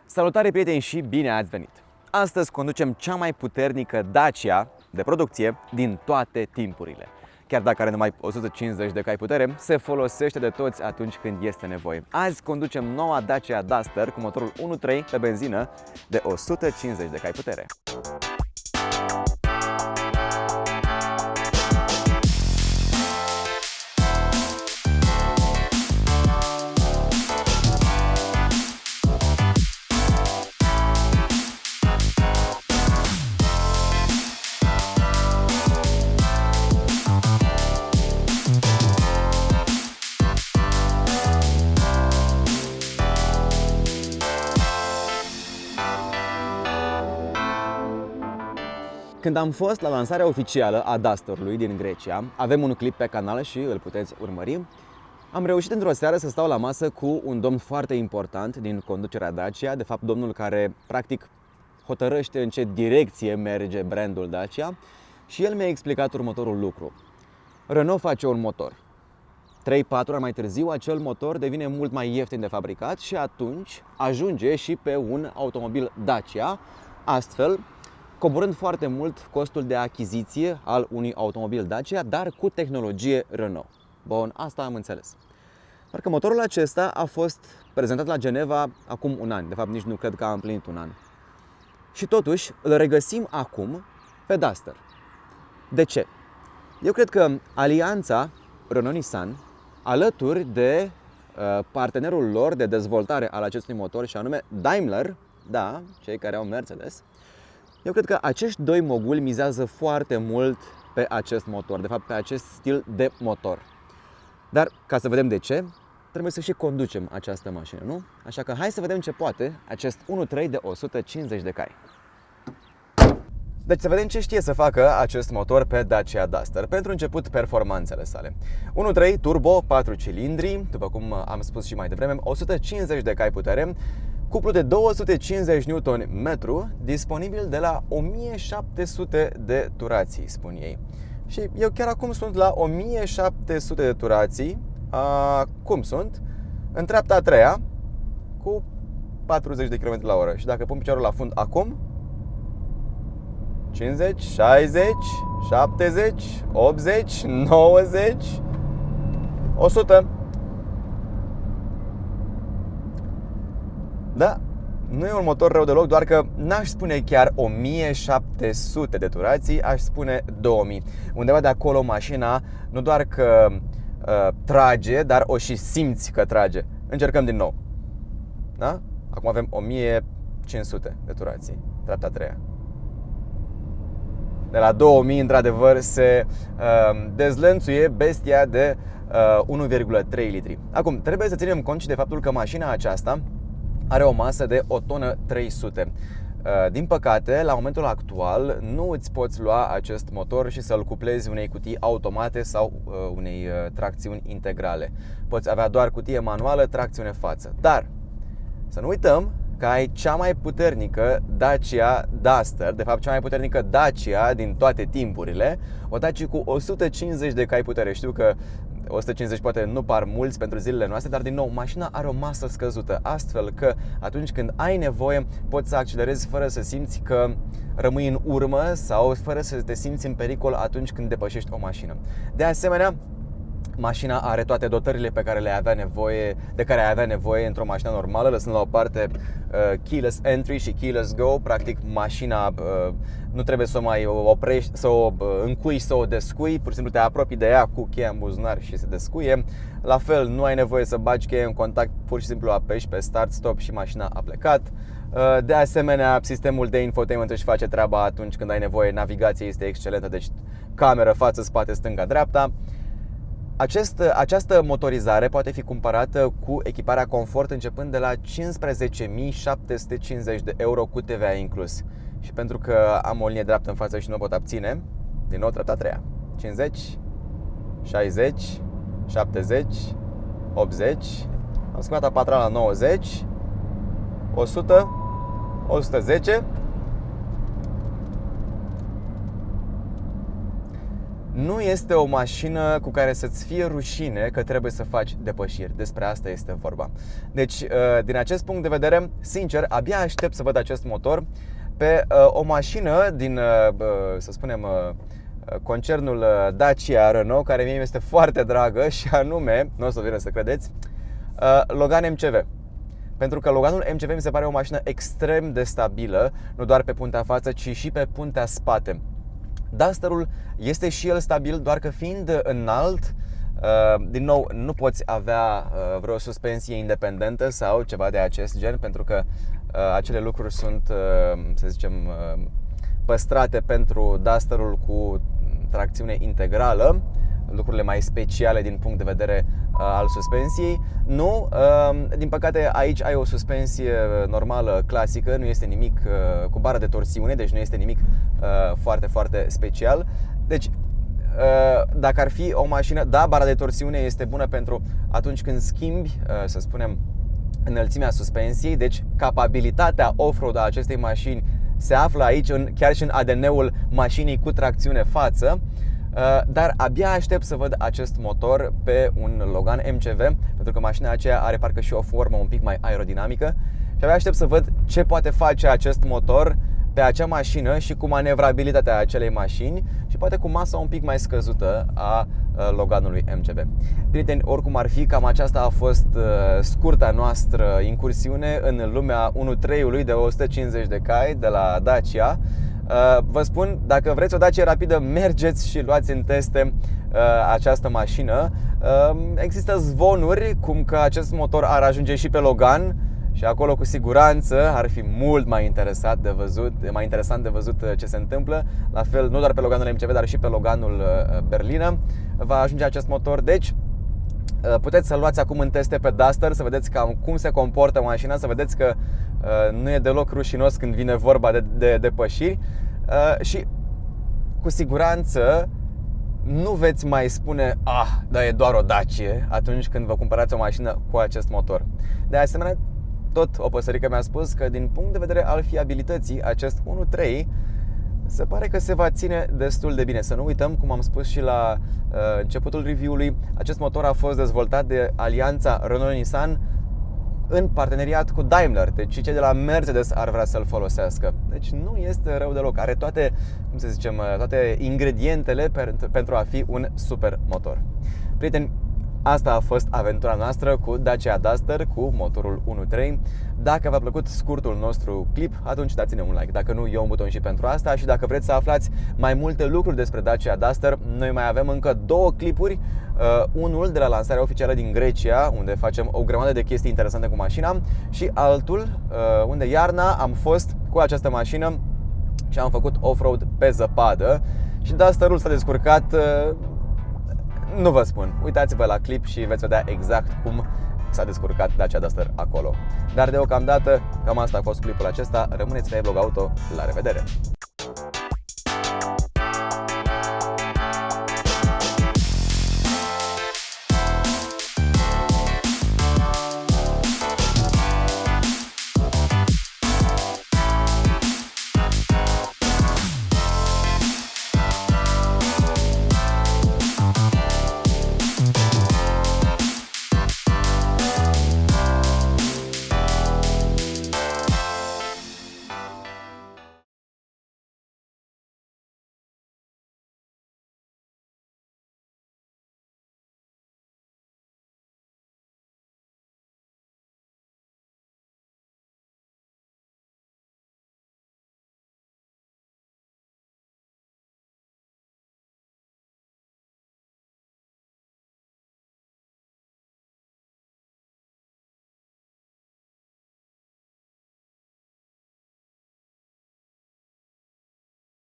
Salutare prieteni și bine ați venit! Astăzi conducem cea mai puternică Dacia de producție din toate timpurile. Chiar dacă are numai 150 de cai putere, se folosește de toți atunci când este nevoie. Azi conducem noua Dacia Duster cu motorul 1.3 pe benzină de 150 de cai putere. Când am fost la lansarea oficială a Dusterului din Grecia, avem un clip pe canal și îl puteți urmări. Am reușit într-o seară să stau la masă cu un domn foarte important din conducerea Dacia, de fapt domnul care practic hotărăște în ce direcție merge brandul Dacia, și el mi-a explicat următorul lucru. Renault face un motor. 3-4 ani mai târziu, acel motor devine mult mai ieftin de fabricat și atunci ajunge și pe un automobil Dacia, astfel coborând foarte mult costul de achiziție al unui automobil Dacia, dar cu tehnologie Renault. Bun, asta am înțeles. Doar că motorul acesta a fost prezentat la Geneva acum un an. De fapt, nici nu cred că a împlinit un an. Și totuși îl regăsim acum pe Duster. De ce? Eu cred că alianța Renault-Nissan, alături de partenerul lor de dezvoltare al acestui motor, și anume Daimler, da, cei care au Mercedes, eu cred că acești doi moguli mizează foarte mult pe acest motor, de fapt pe acest stil de motor. Dar ca să vedem de ce, trebuie să și conducem această mașină, nu? Așa că hai să vedem ce poate acest 1.3 de 150 de cai. Deci să vedem ce știe să facă acest motor pe Dacia Duster. Pentru început, performanțele sale. 1.3 turbo, 4 cilindri, după cum am spus și mai devreme, 150 de cai putere, cuplu de 250 Nm, disponibil de la 1700 de turații, spun ei. Și eu chiar acum sunt la 1700 de turații, cum sunt, în treapta a treia, cu 40 de km la oră. Și dacă pun piciorul la fund acum, 50, 60, 70, 80, 90, 100. Da, nu e un motor rău deloc, doar că n-aș spune chiar 1700 de turații, aș spune 2000. Undeva de acolo mașina nu doar că trage, dar o și simți că trage. Încercăm din nou. Da? Acum avem 1500 de turații, treapta a treia. De la 2000, într-adevăr, se dezlănțuie bestia de 1,3 litri. Acum, trebuie să ținem cont și de faptul că mașina aceasta are o masă de 1 tonă 300. Din păcate, la momentul actual, nu îți poți lua acest motor și să-l cuplezi unei cutii automate sau unei tracțiuni integrale. Poți avea doar cutie manuală, tracțiune față. Dar să nu uităm că ai cea mai puternică Dacia Duster, de fapt cea mai puternică Dacia din toate timpurile, o Dacia cu 150 de cai putere. Știu că 150 poate nu par mulți pentru zilele noastre, dar din nou, mașina are o masă scăzută, astfel că atunci când ai nevoie poți să accelerezi fără să simți că rămâi în urmă sau fără să te simți în pericol atunci când depășești o mașină. De asemenea, mașina are toate dotările pe care de care ai avea nevoie într-o mașină normală, lăsând la o parte keyless entry și keyless go. Practic mașina nu trebuie să o mai oprești, să o încui, să o descui, pur și simplu te apropii de ea cu cheia în buzunar și se descuie. La fel, nu ai nevoie să bagi cheia în contact, pur și simplu apeși pe start, stop și mașina a plecat. De asemenea, sistemul de infotainment își face treaba atunci când ai nevoie, navigația este excelentă, deci cameră față, spate, stânga, dreapta. Această motorizare poate fi cumpărată cu echiparea confort începând de la 15.750 de euro cu TVA inclus. Și pentru că am o linie dreaptă în față și nu pot abține, din nou treapta a treia. 50, 60, 70, 80, am schimbat a patra la 90, 100, 110, nu este o mașină cu care să-ți fie rușine că trebuie să faci depășiri. Despre asta este vorba. Deci, din acest punct de vedere, sincer, abia aștept să văd acest motor pe o mașină din, să spunem, concernul Dacia Renault, care mie mi este foarte dragă, și anume, nu o să vină să credeți, Logan MCV. Pentru că Loganul MCV mi se pare o mașină extrem de stabilă, nu doar pe puntea față, ci și pe puntea spate. Dusterul este și el stabil, doar că fiind înalt, din nou, nu poți avea vreo suspensie independentă sau ceva de acest gen, pentru că acele lucruri sunt, să zicem, păstrate pentru Dusterul cu tracțiune integrală, lucrurile mai speciale din punct de vedere al suspensiei. Nu, din păcate aici ai o suspensie normală, clasică, nu este nimic cu bară de torsiune, deci nu este nimic foarte, foarte special. Deci, dacă ar fi o mașină, da, bara de torsiune este bună pentru atunci când schimbi, să spunem, înălțimea suspensiei, deci capabilitatea off-road a acestei mașini se află aici, chiar și în ADN-ul mașinii cu tracțiune față. Dar abia aștept să văd acest motor pe un Logan MCV, pentru că mașina aceea are parcă și o formă un pic mai aerodinamică. Și abia aștept să văd ce poate face acest motor pe acea mașină și cu manevrabilitatea acelei mașini și poate cu masa un pic mai scăzută a Loganului MCV. Prieteni, oricum ar fi, cam aceasta a fost scurta noastră incursiune în lumea 1.3-ului de 150 de cai de la Dacia. Vă spun, dacă vreți o Dacia rapidă, mergeți și luați în teste această mașină. Există zvonuri cum că acest motor ar ajunge și pe Logan și acolo cu siguranță ar fi mult mai interesant de văzut ce se întâmplă. La fel, nu doar pe Loganul MCV, dar și pe Loganul berlină va ajunge acest motor. Deci puteți să-l luați acum în teste pe Duster, să vedeți cam cum se comportă mașina, să vedeți că nu e deloc rușinos când vine vorba de depășiri și cu siguranță nu veți mai spune dar e doar o Dacia atunci când vă cumpărați o mașină cu acest motor. De asemenea, tot o păsărică mi-a spus că din punct de vedere al fiabilității, acest 1.3 se pare că se va ține destul de bine. Să nu uităm, cum am spus și la începutul review-ului, acest motor a fost dezvoltat de alianța Renault-Nissan în parteneriat cu Daimler. Deci cei de la Mercedes ar vrea să-l folosească. Deci nu este rău deloc. Are toate, cum să zicem, toate ingredientele pentru a fi un super motor. Prieteni, asta a fost aventura noastră cu Dacia Duster cu motorul 1.3. Dacă v-a plăcut scurtul nostru clip, atunci dați-ne un like. Dacă nu, eu un buton și pentru asta. Și dacă vreți să aflați mai multe lucruri despre Dacia Duster, noi mai avem încă 2 clipuri. Unul de la lansarea oficială din Grecia, unde facem o grămadă de chestii interesante cu mașina, și altul unde iarna am fost cu această mașină și am făcut off-road pe zăpadă și Dusterul s-a descurcat. Nu vă spun, uitați-vă la clip și veți vedea exact cum s-a descurcat Dacia Duster acolo. Dar deocamdată, cam asta a fost clipul acesta. Rămâneți pe iBlog Auto, la revedere!